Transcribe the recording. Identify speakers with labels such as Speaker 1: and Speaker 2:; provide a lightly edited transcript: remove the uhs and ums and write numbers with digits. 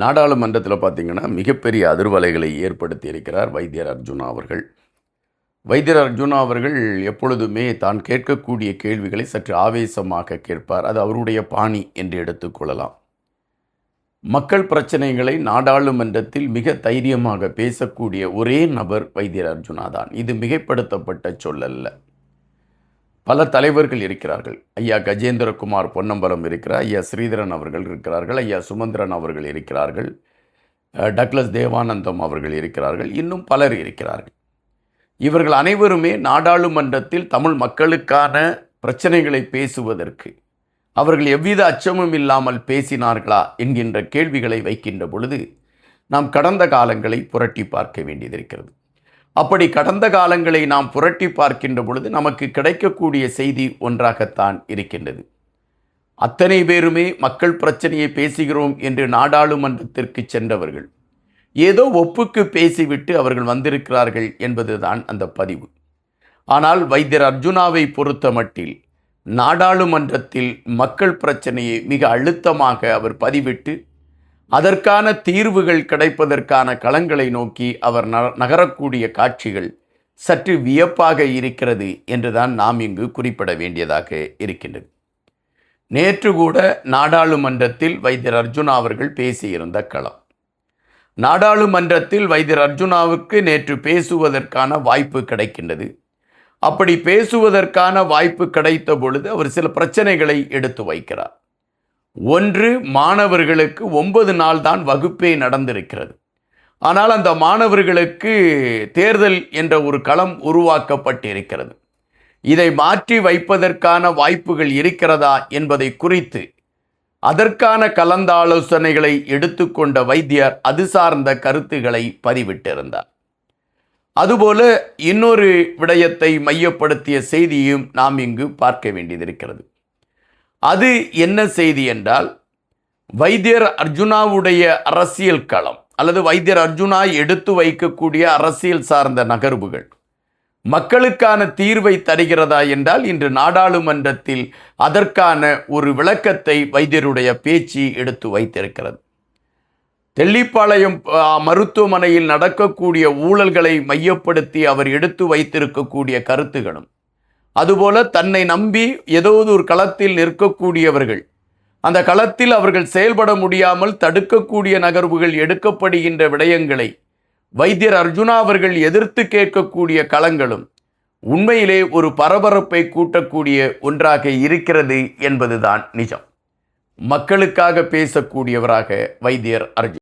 Speaker 1: நாடாளுமன்றத்தில் பார்த்தீங்கன்னா மிகப்பெரிய அதிர்வலைகளை ஏற்படுத்தி இருக்கிறார் வைத்தியர் அர்ஜுனா அவர்கள். வைத்தியர் அர்ஜுனா அவர்கள் எப்பொழுதுமே தான் கேட்கக்கூடிய கேள்விகளை சற்று ஆவேசமாக கேட்பார். அது அவருடைய பாணி என்று எடுத்துக்கொள்ளலாம். மக்கள் பிரச்சனைகளை நாடாளுமன்றத்தில் மிக தைரியமாக பேசக்கூடிய ஒரே நபர் வைத்தியர் அர்ஜுனா தான். இது மிகைப்படுத்தப்பட்ட சொல்லல்ல. பல தலைவர்கள் இருக்கிறார்கள். ஐயா கஜேந்திரகுமார் பொன்னம்பலம் இருக்கிறார், ஐயா ஸ்ரீதரன் அவர்கள் இருக்கிறார்கள், ஐயா சுமந்திரன் அவர்கள் இருக்கிறார்கள், டக்ளஸ் தேவானந்தம் அவர்கள் இருக்கிறார்கள், இன்னும் பலர் இருக்கிறார்கள். இவர்கள் அனைவருமே நாடாளுமன்றத்தில் தமிழ் மக்களுக்கான பிரச்சனைகளை பேசுவதற்கு அவர்கள் எவ்வித அச்சமும் இல்லாமல் பேசினார்களா என்கின்ற கேள்விகளை வைக்கின்ற பொழுது நாம் கடந்த காலங்களை புரட்டி பார்க்க வேண்டியதிருக்கிறது. அப்படி கடந்த காலங்களை நாம் புரட்டி பார்க்கின்ற பொழுது நமக்கு கிடைக்கக்கூடிய செய்தி ஒன்றாகத்தான் இருக்கின்றது. அத்தனை பேருமே மக்கள் பிரச்சனையை பேசுகிறோம் என்று நாடாளுமன்றத்திற்கு சென்றவர்கள் ஏதோ ஒப்புக்கு பேசிவிட்டு அவர்கள் வந்திருக்கிறார்கள் என்பதுதான் அந்த பதிவு. ஆனால் வைத்தியர் அர்ஜுனாவை பொறுத்த மட்டில் நாடாளுமன்றத்தில் மக்கள் பிரச்சனையை மிக அழுத்தமாக அவர் பதிவிட்டு அதற்கான தீர்வுகள் கிடைப்பதற்கான களங்களை நோக்கி அவர் நகரக்கூடிய காட்சிகள் சற்று வியப்பாக இருக்கிறது என்றுதான் நாம் இங்கு குறிப்பிட வேண்டியதாக இருக்கின்றது. நேற்று கூட நாடாளுமன்றத்தில் வைத்தியர் அர்ஜுனா அவர்கள் பேசியிருந்த களம். நாடாளுமன்றத்தில் வைத்தியர் அர்ஜுனாவுக்கு நேற்று பேசுவதற்கான வாய்ப்பு கிடைக்கின்றது. அப்படி பேசுவதற்கான வாய்ப்பு கிடைத்த பொழுது அவர் சில பிரச்சனைகளை எடுத்து வைக்கிறார். ஒன்று, மாணவர்களுக்கு 9 நாள் தான் வகுப்பே நடந்திருக்கிறது. ஆனால் அந்த மாணவர்களுக்கு தேர்தல் என்ற ஒரு களம் உருவாக்கப்பட்டிருக்கிறது. இதை மாற்றி வைப்பதற்கான வாய்ப்புகள் இருக்கிறதா என்பதை குறித்து அதற்கான கலந்தாலோசனைகளை எடுத்துக்கொண்ட வைத்தியர் அது சார்ந்த கருத்துக்களை பதிவிட்டிருந்தார். அதுபோல இன்னொரு விடயத்தை மையப்படுத்திய செய்தியும் நாம் இங்கு பார்க்க வேண்டியதிருக்கிறது. அது என்ன செய்தி என்றால், வைத்தியர் அர்ஜுனாவுடைய அரசியல் களம் அல்லது வைத்தியர் அர்ஜுனா எடுத்து வைக்கக்கூடிய அரசியல் சார்ந்த நகர்வுகள் மக்களுக்கான தீர்வை தருகிறதா என்றால் இன்று நாடாளுமன்றத்தில் அதற்கான ஒரு விளக்கத்தை வைத்தியருடைய பேச்சு எடுத்து வைத்திருக்கிறது. தெல்லிப்பாளையம் மருத்துவமனையில் நடக்கக்கூடிய ஊழல்களை மையப்படுத்தி அவர் எடுத்து வைத்திருக்கக்கூடிய கருத்துகளும், அதுபோல தன்னை நம்பி ஏதோ ஒரு களத்தில் நிற்கக்கூடியவர்கள் அந்த களத்தில் அவர்கள் செயல்பட முடியாமல் தடுக்கக்கூடிய நகர்வுகள் எடுக்கப்படுகின்ற விடயங்களை வைத்தியர் அர்ஜுனா அவர்கள் எதிர்த்து கேட்கக்கூடிய களங்களும் உண்மையிலே ஒரு பரபரப்பை கூட்டக்கூடிய ஒன்றாக இருக்கிறது என்பதுதான் நிஜம். மக்களுக்காக பேசக்கூடியவராக வைத்தியர் அர்ஜுனா